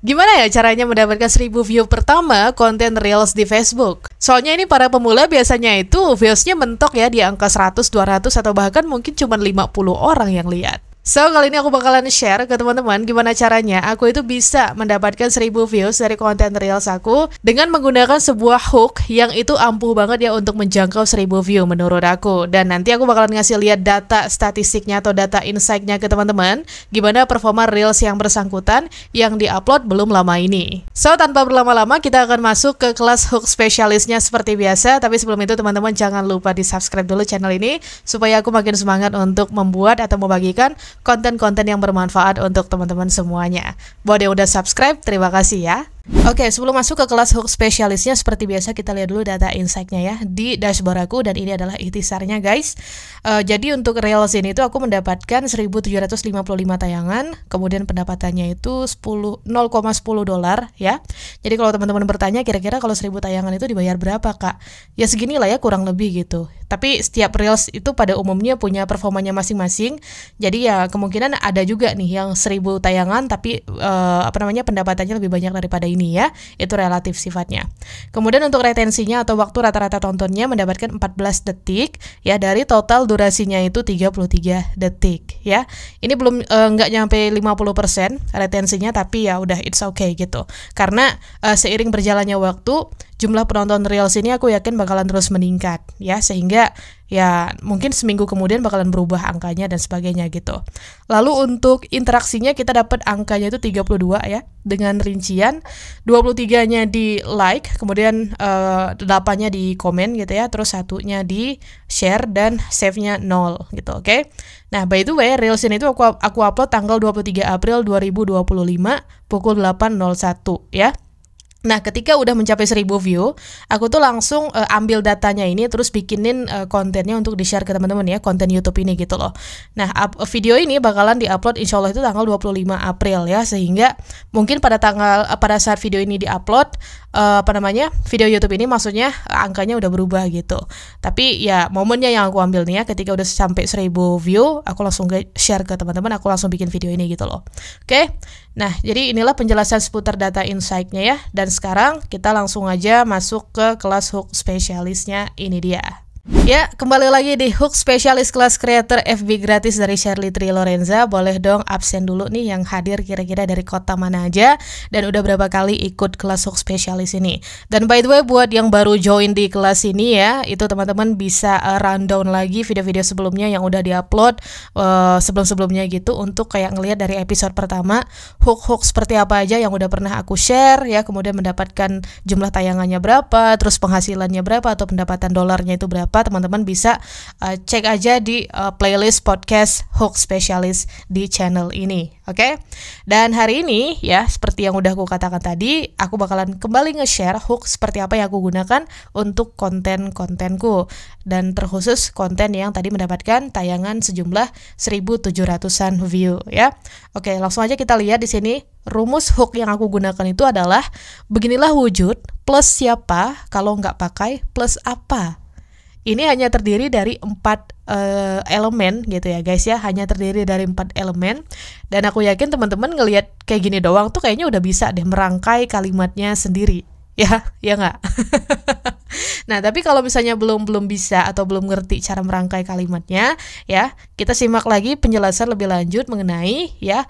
Gimana ya caranya mendapatkan 1000 view pertama konten Reels di Facebook? Soalnya ini para pemula biasanya itu viewsnya mentok ya di angka 100, 200 atau bahkan mungkin cuma 50 orang yang lihat. So, kali ini aku bakalan share ke teman-teman gimana caranya aku itu bisa mendapatkan 1000 views dari konten Reels aku dengan menggunakan sebuah hook yang itu ampuh banget ya untuk menjangkau 1000 view menurut aku. Dan nanti aku bakalan ngasih lihat data statistiknya atau data insight-nya ke teman-teman gimana performa Reels yang bersangkutan yang diupload belum lama ini. So, tanpa berlama-lama kita akan masuk ke kelas hook spesialisnya seperti biasa. Tapi sebelum itu teman-teman jangan lupa di subscribe dulu channel ini supaya aku makin semangat untuk membuat atau membagikan konten-konten yang bermanfaat untuk teman-teman semuanya. Buat yang udah subscribe, terima kasih ya. Oke, sebelum masuk ke kelas hook spesialisnya, seperti biasa kita lihat dulu data insight-nya ya di dashboard aku, dan ini adalah ikhtisarnya guys. Jadi untuk Reels ini tuh aku mendapatkan 1755 tayangan, kemudian pendapatannya itu 0,10 dolar ya. Jadi kalau teman-teman bertanya kira-kira kalau 1000 tayangan itu dibayar berapa kak? Ya seginilah ya kurang lebih gitu. Tapi setiap Reels itu pada umumnya punya performanya masing-masing. Jadi ya kemungkinan ada juga nih yang 1000 tayangan tapi pendapatannya lebih banyak daripada ini ya. Itu relatif sifatnya. Kemudian untuk retensinya atau waktu rata-rata tontonnya mendapatkan 14 detik ya, dari total durasinya itu 33 detik ya. Ini belum nggak nyampe 50% retensinya, tapi ya udah it's okay gitu. Karena seiring berjalannya waktu jumlah penonton Reels ini aku yakin bakalan terus meningkat ya, sehingga ya mungkin seminggu kemudian bakalan berubah angkanya dan sebagainya gitu. Lalu untuk interaksinya kita dapat angkanya itu 32 ya, dengan rincian 23-nya di like, kemudian 8-nya di komen gitu ya, terus 1-nya di share dan save-nya 0 gitu, oke? Nah, by the way, Reels ini tuh aku upload tanggal 23 April 2025 pukul 8.01 ya. Nah, ketika udah mencapai 1000 view, aku tuh langsung ambil datanya ini terus bikinin kontennya untuk di-share ke teman-teman ya, konten YouTube ini gitu loh. Nah, video ini bakalan di-upload insya Allah itu tanggal 25 April ya, sehingga mungkin pada saat video ini di-upload video YouTube ini maksudnya angkanya udah berubah gitu. Tapi ya momennya yang aku ambil nih ya, ketika udah sampai 1000 view, aku langsung share ke teman-teman, aku langsung bikin video ini gitu loh. Oke. Nah, jadi inilah penjelasan seputar data insight-nya ya. Dan sekarang kita langsung aja masuk ke kelas hook spesialisnya, ini dia. Ya, kembali lagi di hook spesialis kelas creator FB gratis dari Shirley Tri Lorenza. Boleh dong absen dulu nih yang hadir kira-kira dari kota mana aja dan udah berapa kali ikut kelas hook spesialis ini. Dan by the way, buat yang baru join di kelas ini ya, itu teman-teman bisa rundown lagi video-video sebelumnya yang udah diupload sebelum-sebelumnya gitu, untuk kayak ngelihat dari episode pertama hook-hook seperti apa aja yang udah pernah aku share ya, kemudian mendapatkan jumlah tayangannya berapa, terus penghasilannya berapa atau pendapatan dolarnya itu berapa. Teman-teman bisa cek aja di playlist podcast hook spesialis di channel ini, oke? Dan hari ini ya, seperti yang udah aku katakan tadi, aku bakalan kembali nge-share hook seperti apa yang aku gunakan untuk konten-kontenku, dan terkhusus konten yang tadi mendapatkan tayangan sejumlah 1700-an view ya. Oke, langsung aja kita lihat di sini. Rumus hook yang aku gunakan itu adalah beginilah wujud plus siapa kalau nggak pakai plus apa. Ini hanya terdiri dari 4 elemen gitu ya guys ya, hanya terdiri dari 4 elemen, dan aku yakin teman-teman ngelihat kayak gini doang tuh kayaknya udah bisa deh merangkai kalimatnya sendiri ya nggak? Nah, tapi kalau misalnya belum bisa atau belum ngerti cara merangkai kalimatnya ya, kita simak lagi penjelasan lebih lanjut mengenai ya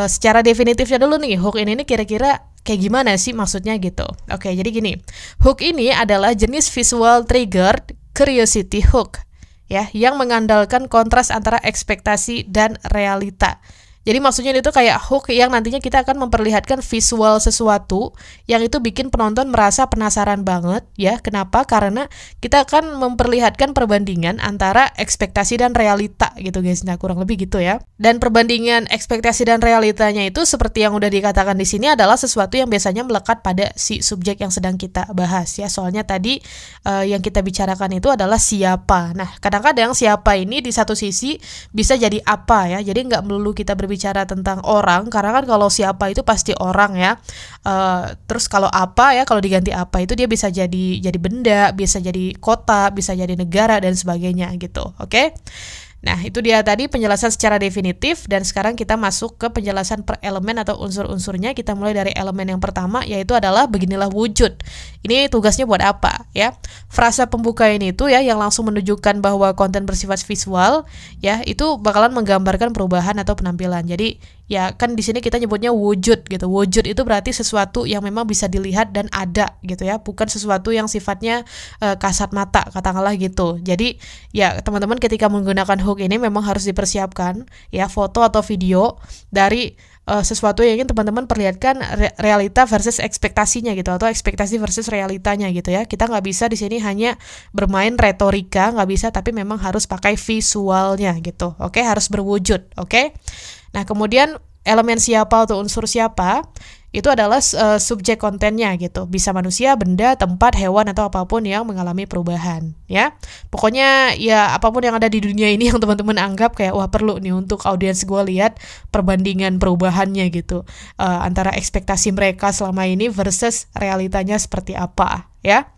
secara definitifnya dulu nih, hook ini kira-kira kayak gimana sih maksudnya gitu. Oke, jadi gini, hook ini adalah jenis visual triggered curiosity hook ya, yang mengandalkan kontras antara ekspektasi dan realita. Jadi maksudnya itu kayak hook yang nantinya kita akan memperlihatkan visual sesuatu yang itu bikin penonton merasa penasaran banget ya. Kenapa? Karena kita akan memperlihatkan perbandingan antara ekspektasi dan realita gitu guys. Nah, kurang lebih gitu ya. Dan perbandingan ekspektasi dan realitanya itu seperti yang udah dikatakan di sini adalah sesuatu yang biasanya melekat pada si subjek yang sedang kita bahas ya. Soalnya tadi yang kita bicarakan itu adalah siapa. Nah, kadang-kadang siapa ini di satu sisi bisa jadi apa ya. Jadi nggak melulu kita berbicara tentang orang, karena kan kalau siapa itu pasti orang ya. Terus kalau apa ya, kalau diganti apa itu dia bisa jadi benda, bisa jadi kota, bisa jadi negara dan sebagainya gitu. Oke? Nah, itu dia tadi penjelasan secara definitif, dan sekarang kita masuk ke penjelasan per elemen atau unsur-unsurnya. Kita mulai dari elemen yang pertama, yaitu adalah beginilah wujud. Ini tugasnya buat apa ya? Frasa pembuka ini itu ya yang langsung menunjukkan bahwa konten bersifat visual ya, itu bakalan menggambarkan perubahan atau penampilan. Jadi ya kan di sini kita nyebutnya wujud gitu. Wujud itu berarti sesuatu yang memang bisa dilihat dan ada gitu ya, bukan sesuatu yang sifatnya kasat mata, katakanlah gitu. Jadi ya teman-teman ketika menggunakan hook ini memang harus dipersiapkan ya foto atau video dari sesuatu yang ingin teman-teman perlihatkan realita versus ekspektasinya gitu, atau ekspektasi versus realitanya gitu ya. Kita nggak bisa di sini hanya bermain retorika, nggak bisa, tapi memang harus pakai visualnya gitu. Oke, harus berwujud. Oke. Nah, kemudian elemen siapa atau unsur siapa itu adalah subjek kontennya gitu. Bisa manusia, benda, tempat, hewan, atau apapun yang mengalami perubahan ya. Pokoknya ya apapun yang ada di dunia ini yang teman-teman anggap kayak wah perlu nih untuk audiens gue lihat perbandingan perubahannya gitu, antara ekspektasi mereka selama ini versus realitanya seperti apa ya.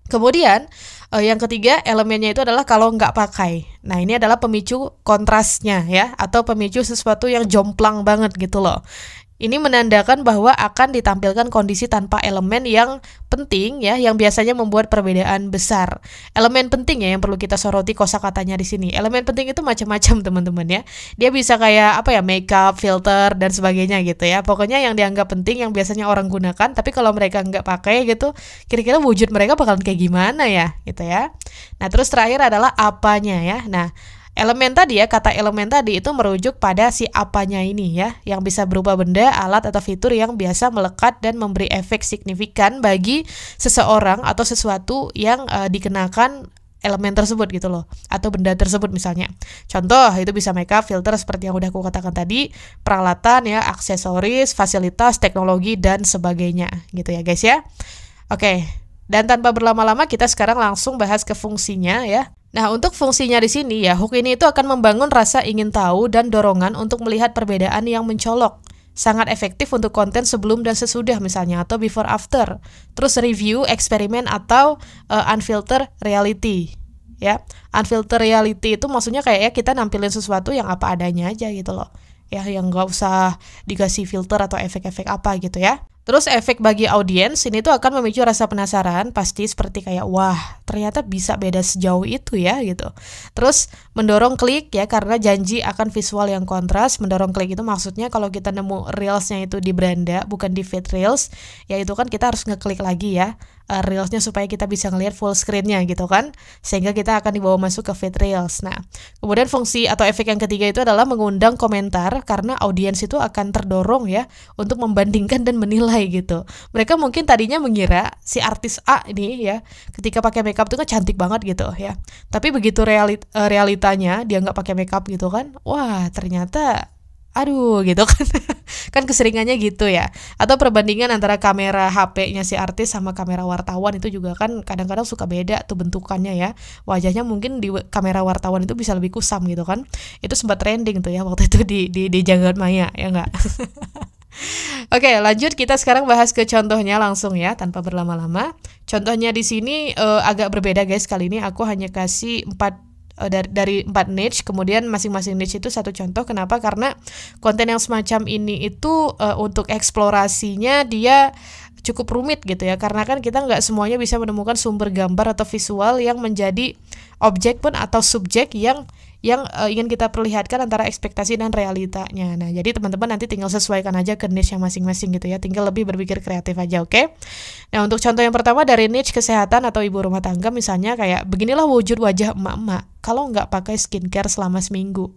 Kemudian yang ketiga elemennya itu adalah kalau nggak pakai. Nah, ini adalah pemicu kontrasnya ya, atau pemicu sesuatu yang jomplang banget gitu loh. Ini menandakan bahwa akan ditampilkan kondisi tanpa elemen yang penting ya, yang biasanya membuat perbedaan besar. Elemen penting ya yang perlu kita soroti kosakatanya di sini. Elemen penting itu macam-macam teman-teman ya. Dia bisa kayak apa ya, makeup, filter dan sebagainya gitu ya. Pokoknya yang dianggap penting yang biasanya orang gunakan, tapi kalau mereka nggak pakai gitu, kira-kira wujud mereka bakalan kayak gimana ya gitu ya. Nah, terus terakhir adalah apanya ya. Nah, elemen tadi ya, kata elemen tadi itu merujuk pada si apanya ini ya, yang bisa berupa benda, alat, atau fitur yang biasa melekat dan memberi efek signifikan bagi seseorang atau sesuatu yang dikenakan elemen tersebut gitu loh, atau benda tersebut misalnya. Contoh, itu bisa makeup, filter seperti yang udah aku katakan tadi, peralatan ya, aksesoris, fasilitas, teknologi, dan sebagainya gitu ya guys ya. Oke, dan tanpa berlama-lama kita sekarang langsung bahas ke fungsinya ya. Nah, untuk fungsinya di sini ya, hook ini itu akan membangun rasa ingin tahu dan dorongan untuk melihat perbedaan yang mencolok. Sangat efektif untuk konten sebelum dan sesudah misalnya, atau before after. Terus review, eksperimen, atau unfiltered reality. Ya, unfiltered reality itu maksudnya kayak ya kita nampilin sesuatu yang apa adanya aja gitu loh. Ya, yang nggak usah dikasih filter atau efek-efek apa gitu ya. Terus efek bagi audiens ini tuh akan memicu rasa penasaran, pasti seperti kayak wah ternyata bisa beda sejauh itu ya gitu. Terus mendorong klik ya, karena janji akan visual yang kontras. Mendorong klik itu maksudnya kalau kita nemu reelsnya itu di beranda bukan di feed reels, ya itu kan kita harus ngeklik lagi ya reelsnya supaya kita bisa ngelihat full screennya gitu kan, sehingga kita akan dibawa masuk ke feed reels. Nah, kemudian fungsi atau efek yang ketiga itu adalah mengundang komentar, karena audiens itu akan terdorong ya untuk membandingkan dan menilai gitu. Mereka mungkin tadinya mengira si artis A ini ya ketika pakai makeup itu kan cantik banget gitu ya, tapi begitu realitanya dia nggak pakai makeup gitu kan, wah ternyata aduh gitu kan. Kan keseringannya gitu ya. Atau perbandingan antara kamera HP-nya si artis sama kamera wartawan itu juga kan kadang-kadang suka beda tuh bentukannya ya. Wajahnya mungkin di kamera wartawan itu bisa lebih kusam gitu kan. Itu sempat trending tuh ya waktu itu di jagat maya ya enggak. Oke, lanjut kita sekarang bahas ke contohnya langsung ya tanpa berlama-lama. Contohnya di sini agak berbeda guys. Kali ini aku hanya kasih 4 dari 4 niche, kemudian masing-masing niche itu satu contoh. Kenapa? Karena konten yang semacam ini itu untuk eksplorasinya dia cukup rumit gitu ya, karena kan kita nggak semuanya bisa menemukan sumber gambar atau visual yang menjadi objek pun atau subjek yang ingin kita perlihatkan antara ekspektasi dan realitanya. Nah, jadi teman-teman nanti tinggal sesuaikan aja ke niche yang masing-masing gitu ya, tinggal lebih berpikir kreatif aja, oke? Nah, untuk contoh yang pertama dari niche kesehatan atau ibu rumah tangga, misalnya kayak beginilah wujud wajah emak-emak kalau nggak pakai skincare selama seminggu.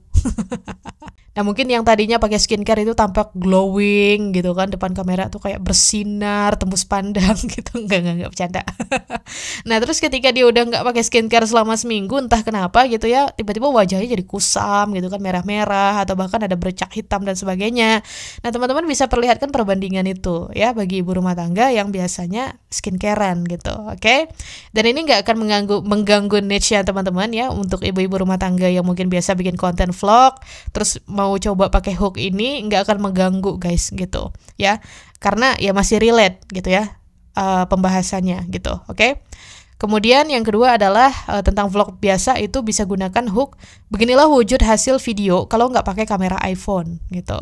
Nah, mungkin yang tadinya pakai skincare itu tampak glowing gitu kan, depan kamera tuh kayak bersinar, tembus pandang gitu. Enggak bercanda. Nah, terus ketika dia udah nggak pakai skincare selama seminggu, entah kenapa gitu ya, tiba-tiba wajahnya jadi kusam gitu kan, merah-merah, atau bahkan ada bercak hitam dan sebagainya. Nah, teman-teman bisa perlihatkan perbandingan itu ya bagi ibu rumah tangga yang biasanya skincarean gitu, oke? Dan ini nggak akan mengganggu niche-nya teman-teman ya, untuk ibu-ibu rumah tangga yang mungkin biasa bikin konten vlog, terus mau coba pakai hook ini nggak akan mengganggu guys gitu ya, karena ya masih relate gitu ya pembahasannya gitu, oke? Kemudian yang kedua adalah tentang vlog biasa itu bisa gunakan hook. Beginilah wujud hasil video kalau nggak pakai kamera iPhone gitu.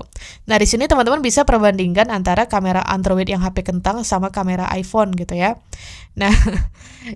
Nah di sini teman-teman bisa perbandingkan antara kamera Android yang HP kentang sama kamera iPhone gitu ya. Nah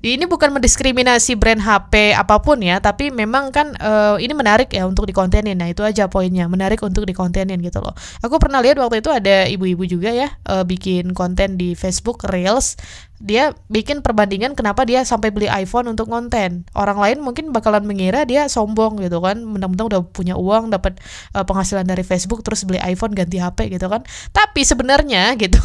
ini bukan mendiskriminasi brand HP apapun ya, tapi memang kan ini menarik ya untuk dikontenin. Nah itu aja poinnya, menarik untuk dikontenin gitu loh. Aku pernah lihat waktu itu ada ibu-ibu juga ya bikin konten di Facebook Reels. Dia bikin perbandingan kenapa dia sampai beli iPhone untuk konten. Orang lain mungkin bakalan mengira dia sombong gitu kan, mentang-mentang udah punya uang, dapat penghasilan dari Facebook terus beli iPhone ganti HP gitu kan. Tapi sebenarnya gitu,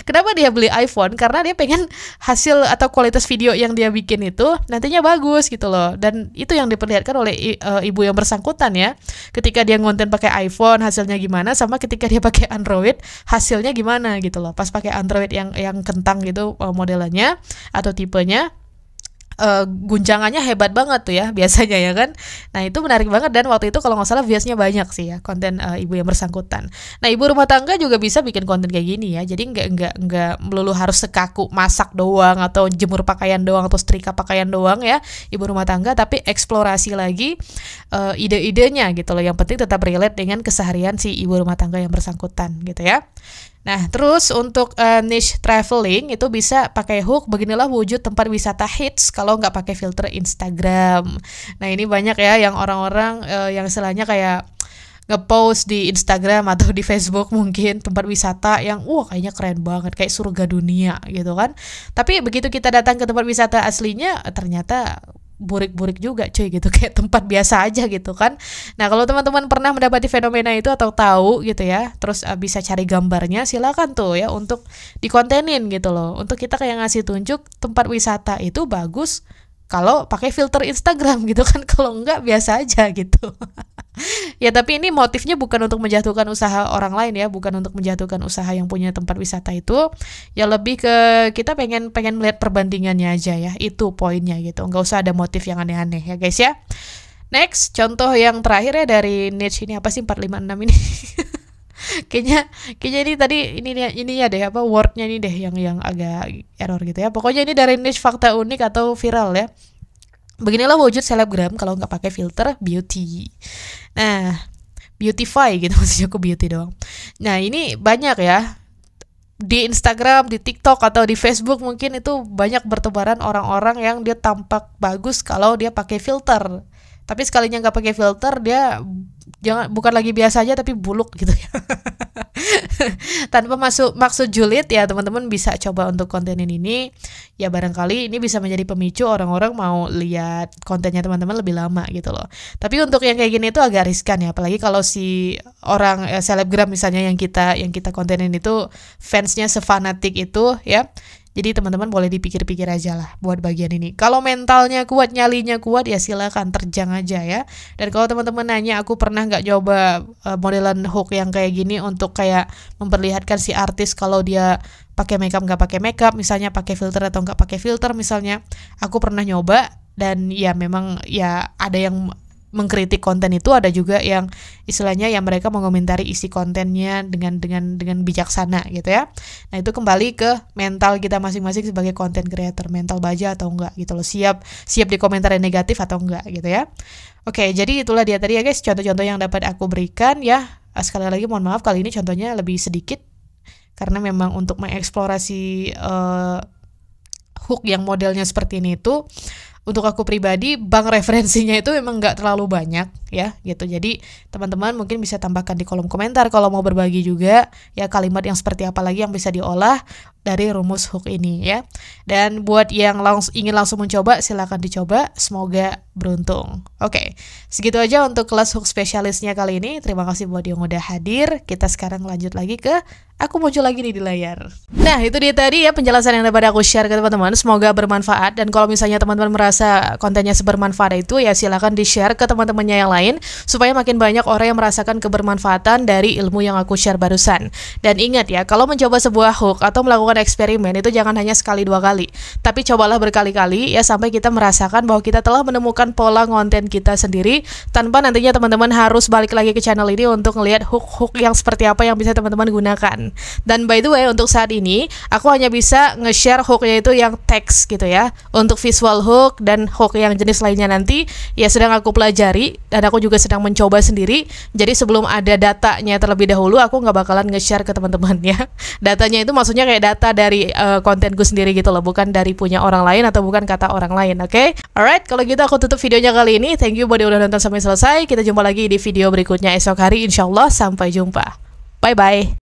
kenapa dia beli iPhone? Karena dia pengen hasil atau kualitas video yang dia bikin itu nantinya bagus gitu loh. Dan itu yang diperlihatkan oleh ibu yang bersangkutan ya. Ketika dia ngonten pakai iPhone hasilnya gimana, sama ketika dia pakai Android hasilnya gimana gitu loh. Pas pakai Android yang kentang gitu modelannya atau tipenya, guncangannya hebat banget tuh ya biasanya ya kan. Nah itu menarik banget dan waktu itu kalau nggak salah viewsnya banyak sih ya konten ibu yang bersangkutan. Nah ibu rumah tangga juga bisa bikin konten kayak gini ya. Jadi nggak melulu harus sekaku masak doang atau jemur pakaian doang atau setrika pakaian doang ya ibu rumah tangga, tapi eksplorasi lagi ide-idenya gitu loh. Yang penting tetap relate dengan keseharian si ibu rumah tangga yang bersangkutan gitu ya. Nah, terus untuk niche traveling itu bisa pakai hook. Beginilah wujud tempat wisata hits kalau nggak pakai filter Instagram. Nah, ini banyak ya yang orang-orang yang istilahnya kayak ngepost di Instagram atau di Facebook mungkin tempat wisata yang kayaknya keren banget, kayak surga dunia gitu kan. Tapi begitu kita datang ke tempat wisata aslinya ternyata burik-burik juga cuy gitu, kayak tempat biasa aja gitu kan. Nah kalau teman-teman pernah mendapati fenomena itu atau tahu gitu ya, terus bisa cari gambarnya, silakan tuh ya untuk dikontenin gitu loh, untuk kita kayak ngasih tunjuk tempat wisata itu bagus kalau pakai filter Instagram gitu kan, kalau enggak biasa aja gitu. Ya tapi ini motifnya bukan untuk menjatuhkan usaha orang lain ya, bukan untuk menjatuhkan usaha yang punya tempat wisata itu. Ya lebih ke kita pengen melihat perbandingannya aja ya, itu poinnya gitu. Nggak usah ada motif yang aneh-aneh ya guys ya. Next, contoh yang terakhir ya dari niche ini apa sih 456 ini? kayaknya ini tadi ini ya deh apa wordnya ini deh yang agak error gitu ya. Pokoknya ini dari niche fakta unik atau viral ya. Beginilah wujud selebgram kalau nggak pakai filter beauty. Nah, beautify gitu maksudnya, aku beauty doang. Nah, ini banyak ya. Di Instagram, di TikTok atau di Facebook mungkin itu banyak bertebaran orang-orang yang dia tampak bagus kalau dia pakai filter. Tapi sekalinya nggak pakai filter dia bukan lagi biasa aja tapi buluk gitu ya. Tanpa maksud julid ya teman-teman bisa coba untuk kontenin ini. Ya barangkali ini bisa menjadi pemicu orang-orang mau lihat kontennya teman-teman lebih lama gitu loh. Tapi untuk yang kayak gini itu agak riskan ya, apalagi kalau si orang selebgram misalnya yang kita kontenin itu fansnya sefanatik itu ya. Jadi teman-teman boleh dipikir-pikir aja lah buat bagian ini. Kalau mentalnya kuat, nyalinya kuat ya silakan terjang aja ya. Dan kalau teman-teman nanya aku pernah nggak coba modelan hook yang kayak gini untuk kayak memperlihatkan si artis kalau dia pakai makeup nggak pakai makeup, misalnya pakai filter atau nggak pakai filter misalnya. Aku pernah nyoba dan ya memang ya ada yang mengkritik konten itu, ada juga yang istilahnya yang mereka mengomentari isi kontennya dengan bijaksana gitu ya. Nah itu kembali ke mental kita masing-masing sebagai content creator, mental baja atau enggak gitu loh, siap dikomentari negatif atau enggak gitu ya. Oke, jadi itulah dia tadi ya guys contoh-contoh yang dapat aku berikan ya. Sekali lagi mohon maaf kali ini contohnya lebih sedikit karena memang untuk mengeksplorasi hook yang modelnya seperti ini itu untuk aku pribadi bank referensinya itu memang nggak terlalu banyak ya gitu. Jadi teman-teman mungkin bisa tambahkan di kolom komentar kalau mau berbagi juga ya kalimat yang seperti apa lagi yang bisa diolah dari rumus hook ini ya. Dan buat yang ingin langsung mencoba silakan dicoba, semoga beruntung. Oke, segitu aja untuk kelas hook spesialisnya kali ini. Terima kasih buat yang udah hadir. Kita sekarang lanjut lagi ke aku muncul lagi nih di layar. Nah itu dia tadi ya penjelasan yang dapat aku share ke teman-teman, semoga bermanfaat. Dan kalau misalnya teman-teman merasa kontennya sebermanfaat itu ya silakan di share ke teman-temannya yang lain lain, supaya makin banyak orang yang merasakan kebermanfaatan dari ilmu yang aku share barusan. Dan ingat ya, kalau mencoba sebuah hook atau melakukan eksperimen itu jangan hanya sekali dua kali, tapi cobalah berkali-kali ya sampai kita merasakan bahwa kita telah menemukan pola konten kita sendiri, tanpa nantinya teman-teman harus balik lagi ke channel ini untuk ngelihat hook-hook yang seperti apa yang bisa teman-teman gunakan. Dan by the way, untuk saat ini aku hanya bisa nge-share hooknya itu yang teks gitu ya. Untuk visual hook dan hook yang jenis lainnya nanti ya sedang aku pelajari dan aku juga sedang mencoba sendiri. Jadi sebelum ada datanya terlebih dahulu, aku nggak bakalan nge-share ke teman-teman ya. Datanya itu maksudnya kayak data dari kontenku sendiri gitu loh, bukan dari punya orang lain atau bukan kata orang lain, oke? Alright, kalau gitu aku tutup videonya kali ini. Thank you buat yang udah nonton sampai selesai. Kita jumpa lagi di video berikutnya esok hari, insyaallah. Sampai jumpa. Bye-bye.